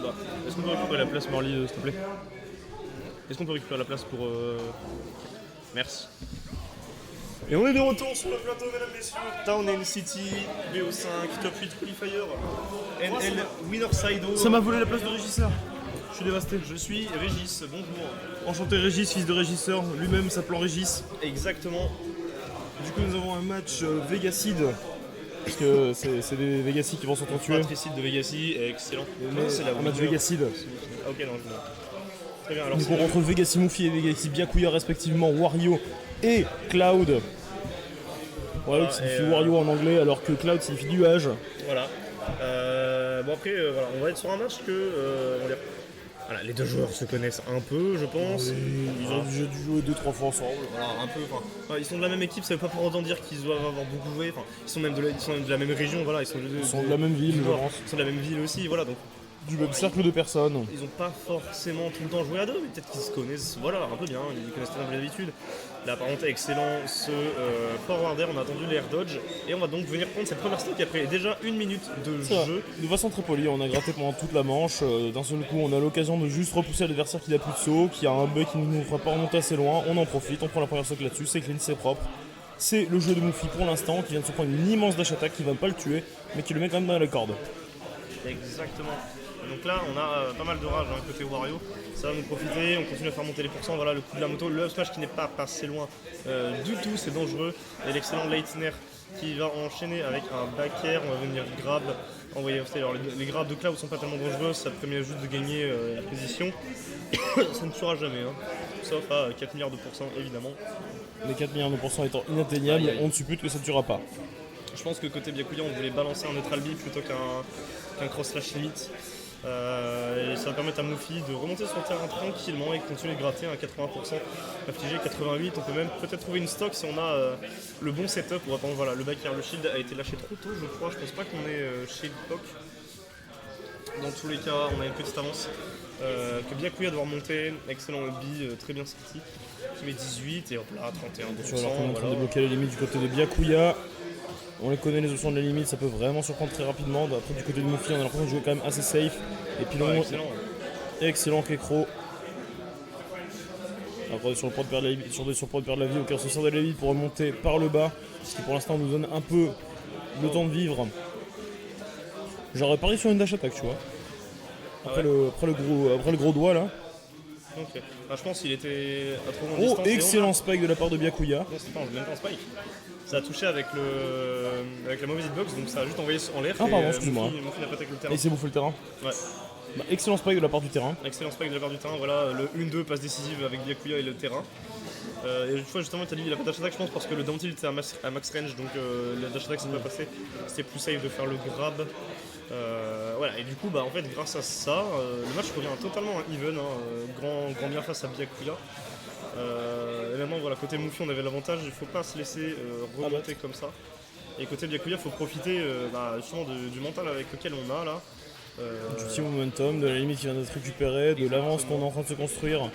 bas. Est-ce qu'on peut récupérer la place, Morly, s'il te plaît? Est-ce qu'on peut récupérer la place pour... Merci. Et on est de retour sur le plateau, mesdames et messieurs. Town and City, BO5, Top 8 Qualifier, NL Winner Side. Ça m'a volé la place de régisseur. Je suis dévasté. Je suis Régis, bonjour. Enchanté Régis, fils de régisseur, lui-même s'appelant Régis. Exactement. Du coup, nous avons un match Vegacid. Parce que c'est des Vegacid qui vont s'entretuer. Patricide de Vegacid, excellent. C'est un match Vegacid. Ah, ok, non, je vois. Très bien, alors donc entre Vegacid Moufi et Vegacid Byakuya respectivement, Wario et Cloud. Wario qui signifie Wario en anglais alors que Cloud signifie nuage. Voilà. Bon après, voilà, on va être sur un match que... on va dire, voilà, les deux joueurs se connaissent un peu, je pense. Oui, ils ont déjà dû jouer 2-3 fois ensemble. Voilà, un peu. Enfin, ils sont de la même équipe, ça veut pas pour autant dire qu'ils doivent avoir beaucoup joué. Enfin, ils sont même de la même région, voilà. Ils sont de la même ville, je pense. Ils sont de la même ville aussi, voilà. Donc, du même cercle de personnes. Ils ont pas forcément tout le temps joué à deux, mais peut-être qu'ils se connaissent, voilà, un peu bien. Ils connaissent très bien l'habitude. Là, par contre, excellent ce forwarder. On a attendu l'air dodge et on va donc venir prendre cette première stock après déjà 1 minute de jeu. De façon très polie, on a gratté pendant toute la manche. D'un seul coup, on a l'occasion de juste repousser l'adversaire qui n'a plus de saut, qui a un bug qui ne nous fera pas remonter assez loin. On en profite, on prend la première stock là-dessus, c'est clean, c'est propre. C'est le jeu de Moufi pour l'instant qui vient de se prendre une immense dash attack qui va pas le tuer, mais qui le met quand même dans la corde. Exactement. Donc là, on a pas mal de rage côté Wario. Ça va nous profiter, on continue à faire monter les pourcents. Voilà le coup de la moto, le up smash qui n'est pas passé loin du tout, c'est dangereux. Et l'excellent Leitner qui va enchaîner avec un back air. On va venir grab, envoyer off. Alors les grabs de Cloud sont pas tellement dangereux, ça permet juste de gagner la position. Ça ne tuera jamais, hein. Sauf à 4 milliards de pourcents évidemment. Les 4 milliards de pourcents étant inatteignables, on ne suppute que ça ne tuera pas. Je pense que côté Byakuya, on voulait balancer un neutral B plutôt qu'un cross slash limite. Et ça va permettre à Moufi de remonter sur le terrain tranquillement et continuer de gratter à 80%, affliger 88. On peut même peut-être trouver une stock si on a le bon setup pour attendre. Voilà, le back air, le shield a été lâché trop tôt, je crois. Je pense pas qu'on ait chez le POC. Dans tous les cas, on a une petite avance que Byakuya doit remonter. Excellent B, très bien sorti. Qui met 18 et hop là, 31%. Alors qu'on est en train de débloquer les limites du côté de Byakuya. On les connaît, les options de la limite, ça peut vraiment surprendre très rapidement. Après, du côté de Moufi, on a l'impression de jouer quand même assez safe. Et puis, excellent Kekro. Après, sur le point de perdre la vie, au cœur se sert de la vie pour remonter par le bas. Ce qui pour l'instant nous donne un peu le temps de vivre. J'aurais parié sur une dash attack, tu vois. Après le gros doigt là. Ok. Je pense qu'il était à trop longue distance. Oh, excellent spike de la part de Byakuya. Non, c'était même pas un spike. Ça a touché avec la mauvaise hitbox, donc ça a juste envoyé en l'air. Ah, pardon, excuse-moi. Moufi n'a pas attaqué le terrain. Et il s'est bouffé le terrain. Ouais. Bah, excellent spike de la part du terrain. Excellent spike de la part du terrain. Voilà, le 1-2 passe décisive avec Byakuya et le terrain. Et une fois, justement, tu as dit il a pas dash attack, je pense, parce que le down tilt était à max range, donc la dash attack s'est pas passé. C'était plus safe de faire le grab. Voilà, et du coup, en fait, grâce à ça, le match revient totalement à even. Grand bien face à Byakuya. Et maintenant, voilà, côté Moufi, on avait l'avantage, il faut pas se laisser remonter comme ça. Et côté Byakuya, il faut profiter justement du mental avec lequel on a là. Du petit momentum, de la limite qui vient d'être récupérée, de l'avance qu'on est en train de se construire.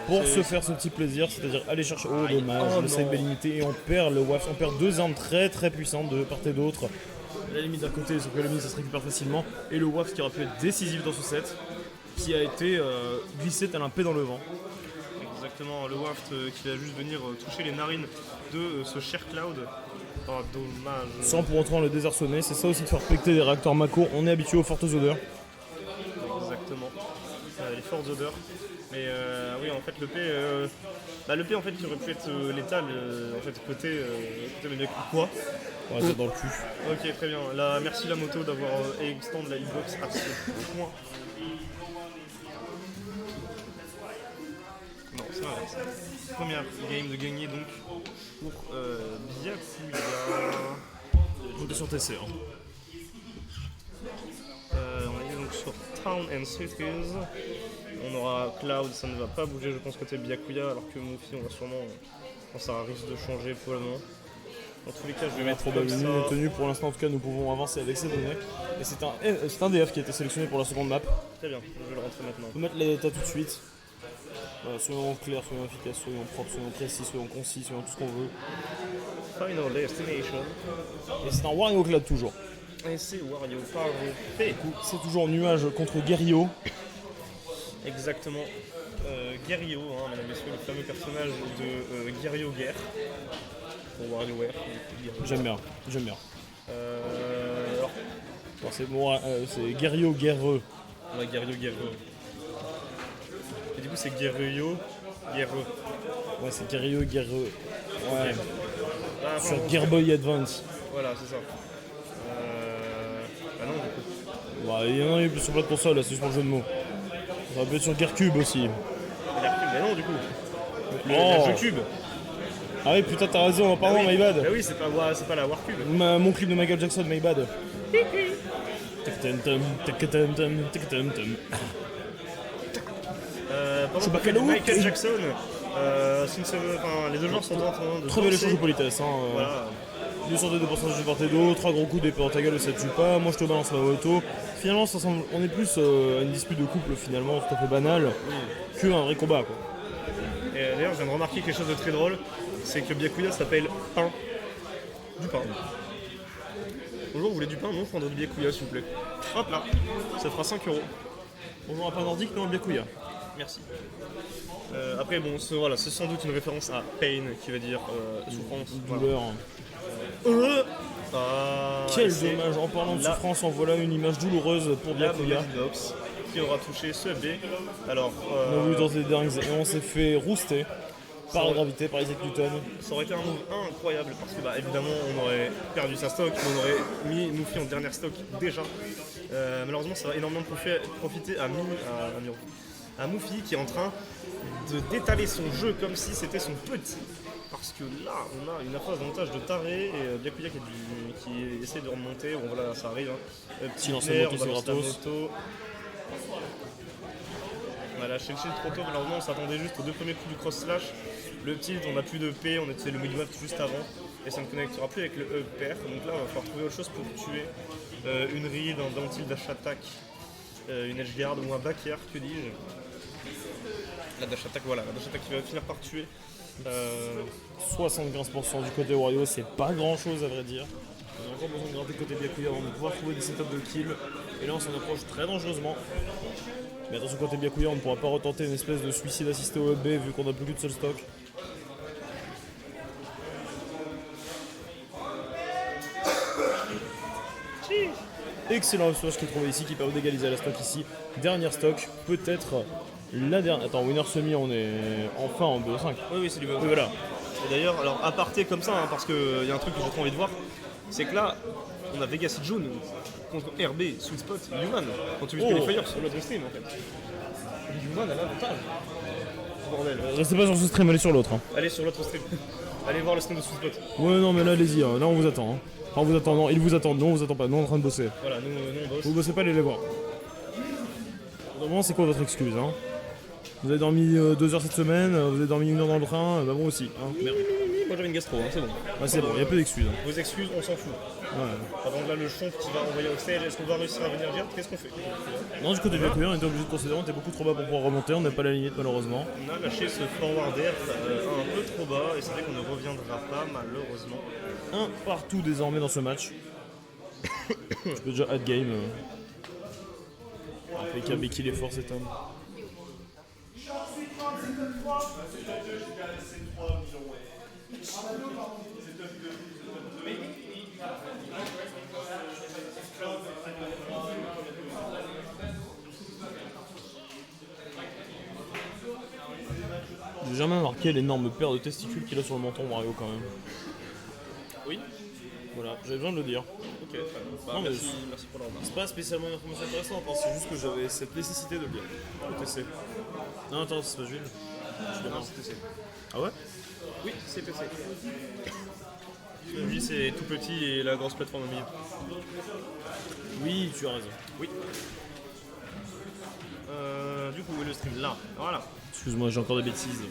Pour se faire ce petit plaisir, c'est-à-dire aller chercher. Oh, dommage, le side est limité et on perd le WAF. On perd deux armes très très puissantes de part et d'autre. La limite d'un côté, sauf que la limite ça se récupère facilement. Et le WAF qui aurait pu être décisif dans ce set, qui a été glissé tel un P dans le vent. Exactement, le waft qui va juste venir toucher les narines de ce cher Cloud. Oh, dommage. Sans pour autant le désarçonner, c'est ça aussi de faire péter des réacteurs Mako. On est habitué aux fortes odeurs. Exactement, les fortes odeurs. Mais oui, en fait, le P en fait, qui aurait pu être létal, en fait, côté mais quoi. Ouais, c'est dans le cul. Ok, très bien. Là, merci la moto d'avoir extend la hitbox à ce point. Non, c'est l'inverse. Première game de gagner donc pour Byakuya. On est sur TC. On est donc sur Town and Cities. On aura Cloud, ça ne va pas bouger, je pense, côté Byakuya, alors que Moufi, on va sûrement. Ça risque de changer pour le moment. Dans tous les cas, je vais mettre probablement tenue pour l'instant. En tout cas, nous pouvons avancer avec ces données. Et c'est un DF qui a été sélectionné pour la seconde map. Très bien, je vais le rentrer maintenant. On va mettre les data tout de suite. Voilà, soyons clairs, soyons efficaces, soyons propres, soyons précis, soyons concis, soyons tout ce qu'on veut. Final Destination. Et c'est un Wario Cloud toujours. Et c'est Wario, parfait. C'est toujours nuage contre Guerrio. Exactement. Guerrio, hein, mesdames et messieurs, le fameux personnage de Guerrio Guerre. Pour WarioWare. J'aime bien. Alors, Bon, c'est Guerrio Guerreux. on a Guerrio Guerreux. Et du coup, c'est Guerrio Guerreux. Ouais, c'est Guerrio Guerreux. Ouais. Ah, Sur enfin, Gear Boy Advance. voilà, c'est ça. Ah non, du coup. Bah, il y en a eu plus sur plein de consoles, là, c'est juste pour le jeu de mots. Ça va peut être sur Gearcube aussi. Mais non, du coup. Oh. Le jeu cube. Ah oui, putain, t'as raison, pardon, oui. my bad. Bah oui, c'est pas la Warcube. Mon clip de Michael Jackson, my bad. Pendant que Chewbacca Michael Jackson, les deux joueurs sont en train de Trouver les danser. choses de politesse, hein. Voilà. 2 sur 2 de pourcentage de part et d'autre, 3 gros coups d'épée dans ta gueule, ça te tue pas. Moi je te balance la moto. Finalement, ça semble, on est plus à une dispute de couple, finalement, tout à fait banale, qu'un vrai combat, quoi. Et d'ailleurs, je viens de remarquer quelque chose de très drôle, c'est que Byakuya s'appelle Pain. Du pain. Bonjour, vous voulez du pain? Non, je prendrai du Byakuya, s'il vous plaît. Hop là, ça fera 5 €. Bonjour, un pain nordique, non, Byakuya. Merci. Après, bon, c'est sans doute une référence à pain, qui veut dire souffrance. Douleur. Ah, Quel c'est dommage, en parlant de la- souffrance, en voilà une image douloureuse pour la Byakuya. mauvaise box qui aura touché ce B. Alors, On a vu dans des dingues et on s'est fait rouster par la gravité, par Isaac Newton. ça aurait été un move incroyable parce que bah, évidemment on aurait perdu sa stock, on aurait mis Moufi en dernière stock déjà. Malheureusement ça va énormément profiter à Moufi qui est en train d'étaler son jeu comme si c'était son petit. Parce que là on a une phase de montage de taré et Byakuya qui essaie de remonter, bon voilà ça arrive. Hein. Petit Silence nerf, la moto, on balance c'est la gratos. moto. On a lâché le shield trop tôt, malheureusement on s'attendait juste aux 2 premiers coups du cross slash. Le tilt, on n'a plus de P, on était le mid-map juste avant et ça ne connectera plus avec le E pair. Donc là on va falloir trouver autre chose pour tuer une read, un down tilt dash attack, une edge guard ou un back air, que dis-je. La dash attack, voilà, la dash attack qui va finir par tuer. 75% du côté Wario, c'est pas grand chose à vrai dire. On a encore besoin de gratter côté Byakuya avant de pouvoir trouver des setups de kill. Et là on s'en approche très dangereusement. Mais attention côté Byakuya, on ne pourra pas retenter une espèce de suicide assisté au B vu qu'on n'a plus qu'une seule stock. Excellent switch qui est trouvé ici qui permet d'égaliser la stock ici. Dernière stock, peut-être la dernière. Attends, winner semi, on est enfin en BO5. Oui, c'est du bon. Oui, voilà. Et d'ailleurs, alors aparté comme ça, hein, parce qu'il y a un truc que j'ai trop envie de voir, c'est que là, on a Vegas June contre RB, Sweet Spot, Human, quand tu vis les Fires sur l'autre stream en fait. Human a l'avantage. Bordel. Restez pas sur ce stream, allez sur l'autre. Hein. Allez sur l'autre stream. Allez voir le stream de Sweet Spot. Ouais, non, mais là, allez-y, hein. Là, on vous attend. Hein. Enfin, on vous attend, non, ils vous attendent, nous, on vous attend pas, nous, on est en train de bosser. Voilà, nous on bosse. Vous bossez pas, allez les voir. Au moment, c'est quoi votre excuse, hein? Vous avez dormi 2 heures cette semaine, vous avez dormi 1 heure dans le train, bah bon aussi. Hein. Merde. Moi j'avais une gastro, hein, c'est bon. Ah, c'est bon, y'a peu d'excuses. Hein. Vos excuses, on s'en fout. Ouais. Par exemple là, le chon qui va envoyer au stage, est-ce qu'on va réussir à venir dire qu'est-ce qu'on fait? Non, du côté de Byakuya, on était obligé de considérer, on était beaucoup trop bas pour pouvoir remonter, on n'a pas la limite malheureusement. On a lâché ce forward air un peu trop bas et c'est vrai qu'on ne reviendra pas malheureusement. Un partout désormais dans ce match. Tu peux déjà add game. Impeccable, qu'il est fort cet homme. J'ai jamais remarqué l'énorme paire de testicules qu'il a sur le menton Mario quand même. Oui. Voilà, j'avais besoin de le dire. Ok, très bien. Bah, Non, mais merci pour la remarque. c'est pas spécialement une information intéressante, hein, c'est juste que j'avais cette nécessité de le dire. OTC. Non, attends, c'est pas Jules. Non, c'est TC. Ah ouais? Oui, c'est TC. Lui c'est tout petit et la grosse plateforme au milieu. Oui, tu as raison. Oui. Du coup, où est le stream? Là, voilà. Excuse-moi, j'ai encore des bêtises.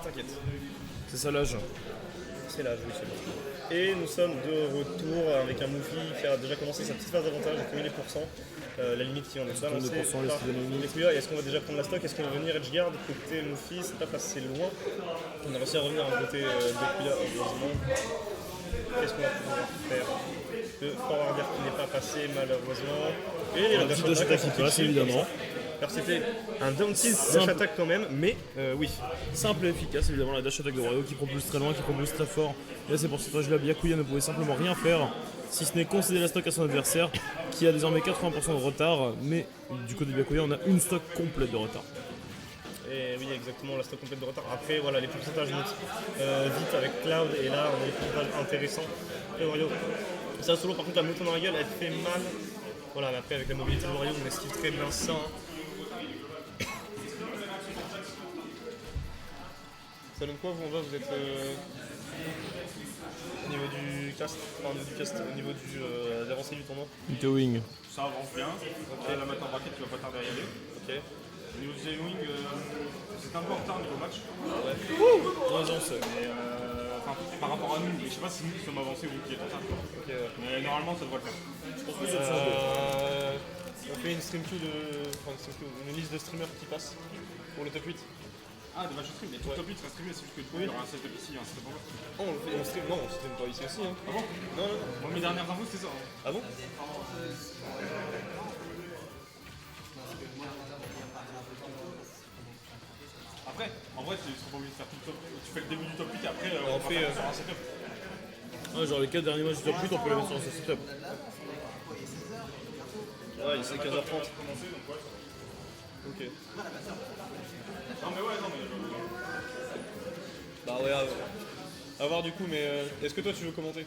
T'inquiète. C'est ça l'âge. C'est là, oui, c'est bon. Et nous sommes de retour avec un Moufi qui a déjà commencé sa petite phase d'avantage avec 1000%. La limite qui en est balancée par Byakuya. Et est-ce qu'on va déjà prendre la stock? Est-ce qu'on va venir edgeguard côté Moufi? C'est pas passé loin. On a réussi à revenir à côté Byakuya, heureusement. Qu'est-ce qu'on va pouvoir faire? Le forwarder qui n'est pas passé malheureusement. Et la petite dash dash attack attack qui passe, évidemment. Alors c'était un down tilt dash Simple. attack quand même, mais oui. Simple et efficace, évidemment, la dash attack de Wario qui propulse très loin, qui propulse très fort. Et à ces pourcentages-là, Byakuya ne pouvait simplement rien faire, si ce n'est concéder la stock à son adversaire, qui a désormais 80% de retard, mais du côté de Byakuya, on a une stock complète de retard. Et oui, exactement, la stock complète de retard. Après, voilà, les pourcentages montent vite avec Cloud, et là, on a des pourcentages intéressants. Et Wario, ça solo, par contre, la moto dans la gueule, elle fait mal. Voilà, mais après, avec la mobilité de Wario, on esquive très bien ça. Ça donne quoi, vous, en bas, vous êtes au niveau du cast, au niveau de l'avancée du tournoi? Towing. Ça avance bien. La mettre en bracket, tu vas pas tarder à y aller. Ok. Au niveau du Zewing, c'est un peu en retard niveau match. Raison, c'est. Mais par rapport à nous, mais je sais pas si nous sommes avancés ou qui est en retard. Mais normalement, ça devrait le faire. On fait une stream queue une liste de streamers qui passent pour le top 8. Ah, de match stream, mais tout top 8 serait streamé, c'est juste que il y aura un setup ici, un setup en bas. Oh, on stream, non, on stream pas ici aussi. Hein. Ah bon? Non. Moi, mes dernières infos, c'était ça. Ah bon? Après, en vrai, tu seras pas obligé de faire tout le top. Tu fais le début du top 8 et après, on va fait, faire sur un setup. Ouais, genre les 4 derniers matchs du top 8, on peut les mettre sur ce setup. Ouais, il c'est 15h30. Ok. Non, mais ouais, non, mais. Bah ouais, à voir du coup, mais est-ce que toi tu veux commenter?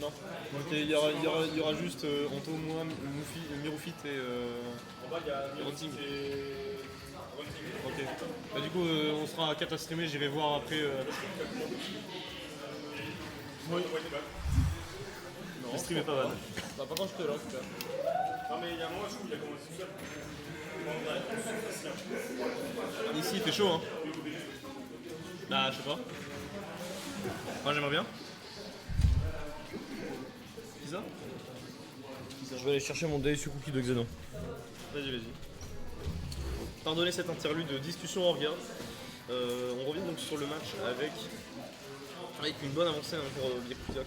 Non. Ok, il y aura juste Anto, moi, Mirufit et Runting. Ok. Bah, du coup, on sera à 4 à streamer, j'irai voir après. Oui, t'es back. Le stream est pas mal. Bah, par contre, je te là, super. Non, mais il y a un moment, je trouve qu'il a commencé tout seul. Ici il fait chaud hein. Bah je sais pas. Moi j'aimerais bien. Qui ça? Je vais aller chercher mon Daisy Cookie de Xenon. Vas-y. Pardonnez cette interlude de discussion orga. On revient donc sur le match avec une bonne avancée hein, pour Byakuya,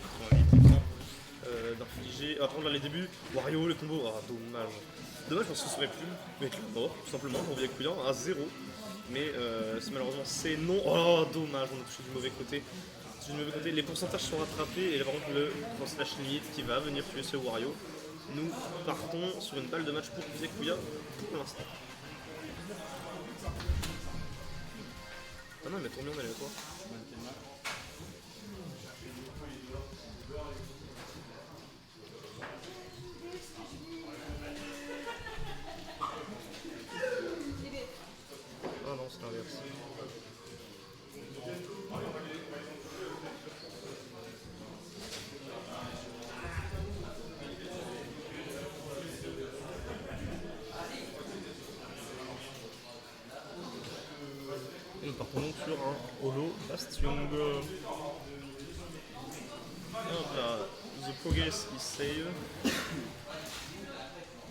88% d'infliger. Après là les débuts, Wario, le combo, dommage. Dommage parce que ce serait plus avec le mort, tout simplement pour Byakuya à 0. Mais malheureusement c'est non. Oh dommage, on a touché du mauvais côté. Les pourcentages sont rattrapés et par contre le slash limite qui va venir tuer ce Wario. Nous partons sur une balle de match pour Byakuya pour l'instant. Ah non mais tourne bien aléatoire. Ah non c'est l'inverse. Et nous partons donc sur un holo Bastion. Hop là, the progress is save.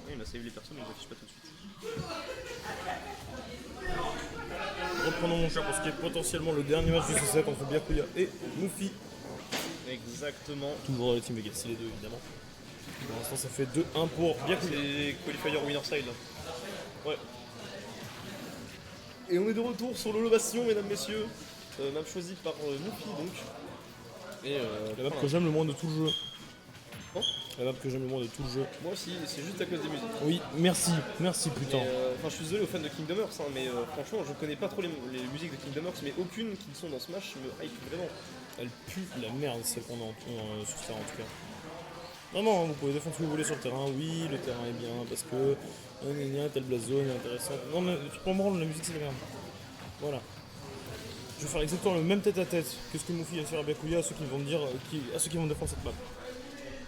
Il m'a save les personnes mais je l'affiche pas tout de suite. Reprenons mon cher pour ce qui est potentiellement le dernier match de ce set entre Byakuya et Mufi. Exactement. Toujours le Team Legacy, les deux évidemment. Pour l'instant, ça fait 2-1 pour Byakuya. C'est qualifier winner side. Ouais. Et on est de retour sur l'Holo Bastion, mesdames, messieurs. Map choisi par Mufi donc. Et La map que j'aime le moins de tout le jeu. Bon. La map que j'aime le moins de tout le jeu. Moi aussi, c'est juste à cause des musiques. Oui, merci putain. Enfin, je suis désolé aux fans de Kingdom Hearts, hein, mais franchement, je connais pas trop les musiques de Kingdom Hearts, mais aucune qui sont dans Smash me hype vraiment. Elle pue la merde, celle qu'on a sur ce terrain en tout cas. Vraiment, hein, vous pouvez défendre ce que vous voulez sur le terrain. Oui, le terrain est bien parce que telle blaze zone est intéressante. Non, mais pour moi, la musique c'est la merde. Voilà. Je vais faire exactement le même tête à tête que ce que Mufi va faire à Byakuya à ceux qui vont me dire, à ceux qui vont défendre cette map.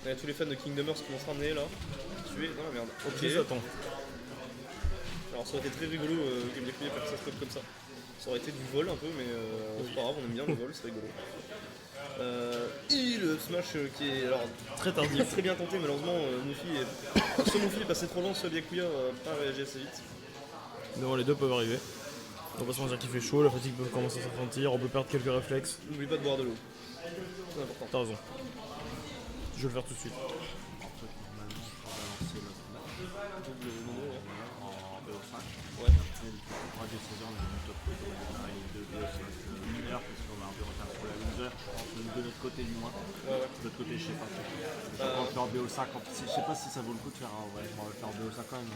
Et tous les fans de Kingdom Hearts qui vont se ramener là, tuer dans la merde. Ok, j'attends. Alors ça aurait été très rigolo que Byakuya fasse ça spot comme ça. Ça aurait été du vol un peu, mais c'est pas grave, on aime bien le vol, c'est rigolo. Et le smash qui est alors Très tardif. très bien tenté, malheureusement Mufi est passé trop lent, soit Byakuya pas réagi assez vite. Devant les deux peuvent arriver. On va pas se mentir qu'il fait chaud, la fatigue peut commencer à se sentir, on peut perdre quelques réflexes. N'oublie pas de boire de l'eau. C'est important. T'as raison. Je vais le faire tout de suite. Normalement, on va lancer notre match Double mono, ouais. en BO5. Ouais. Et le tour des saisons, on a mis top 2 BO5 mineur parce qu'on a un peu retard sur la loser. De notre côté, du moins. Ouais. De l'autre côté, je sais pas. On va le faire en BO5. Je sais pas si ça vaut le coup de faire un. Ouais, on va le faire en BO5 quand même.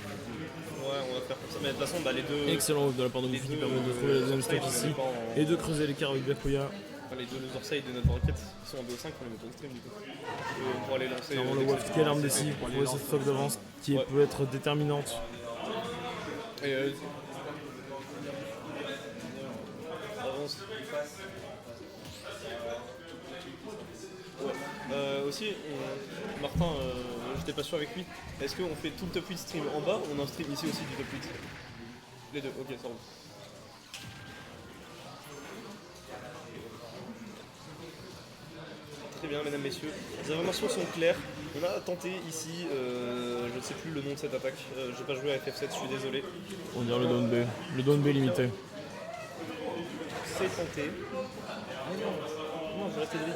Ouais, on va faire comme ça. Mais de toute façon, bah, les deux. Excellent move de la part de Les Goofy qui deux, permet de trouver la deuxième Orsay, stock on ici les met pas en- et de creuser l'écart avec Byakuya. Enfin, les deux Orsay de notre enquête qui sont en BO5, on les met en stream du coup. Pour aller lancer. Clairement le Waft qui est l'arme des cibles pour trouver cette stock d'avance qui Ouais. peut être déterminante. Et avance. Ouais. Aussi, Martin, j'étais pas sûr avec lui. Est-ce qu'on fait tout le top 8 stream en bas ou on a un stream ici aussi du top 8? Les deux, ok, ça roule. Très bien, mesdames, messieurs. Les informations sont claires. On a tenté ici, je ne sais plus le nom de cette attaque. J'ai pas joué à FF7, je suis désolé. On dirait le down B. Le down B limité. C'est tenté. Mais non, je restais de vie.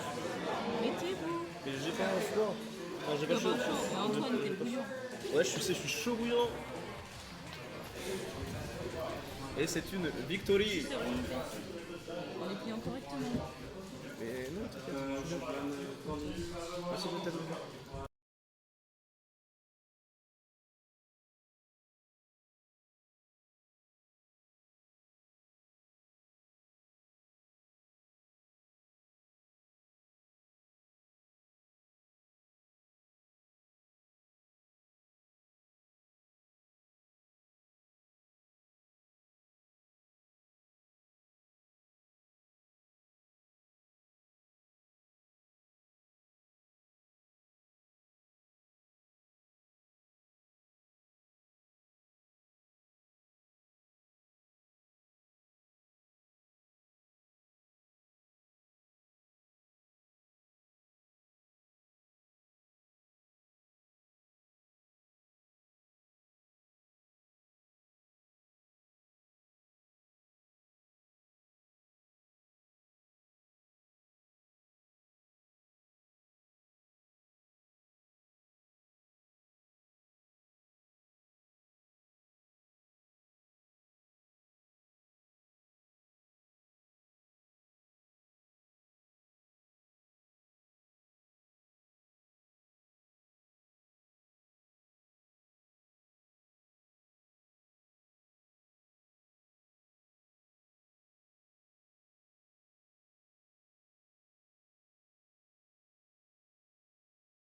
Mettez-vous. Mais j'ai pas un choix. Enfin, j'ai pas le choix. Antoine, t'es bouillant. Ouais, je suis chaud bouillant. Et c'est une victory. On est pliant correctement. Mais non, t'inquiète. Merci de t'être venu.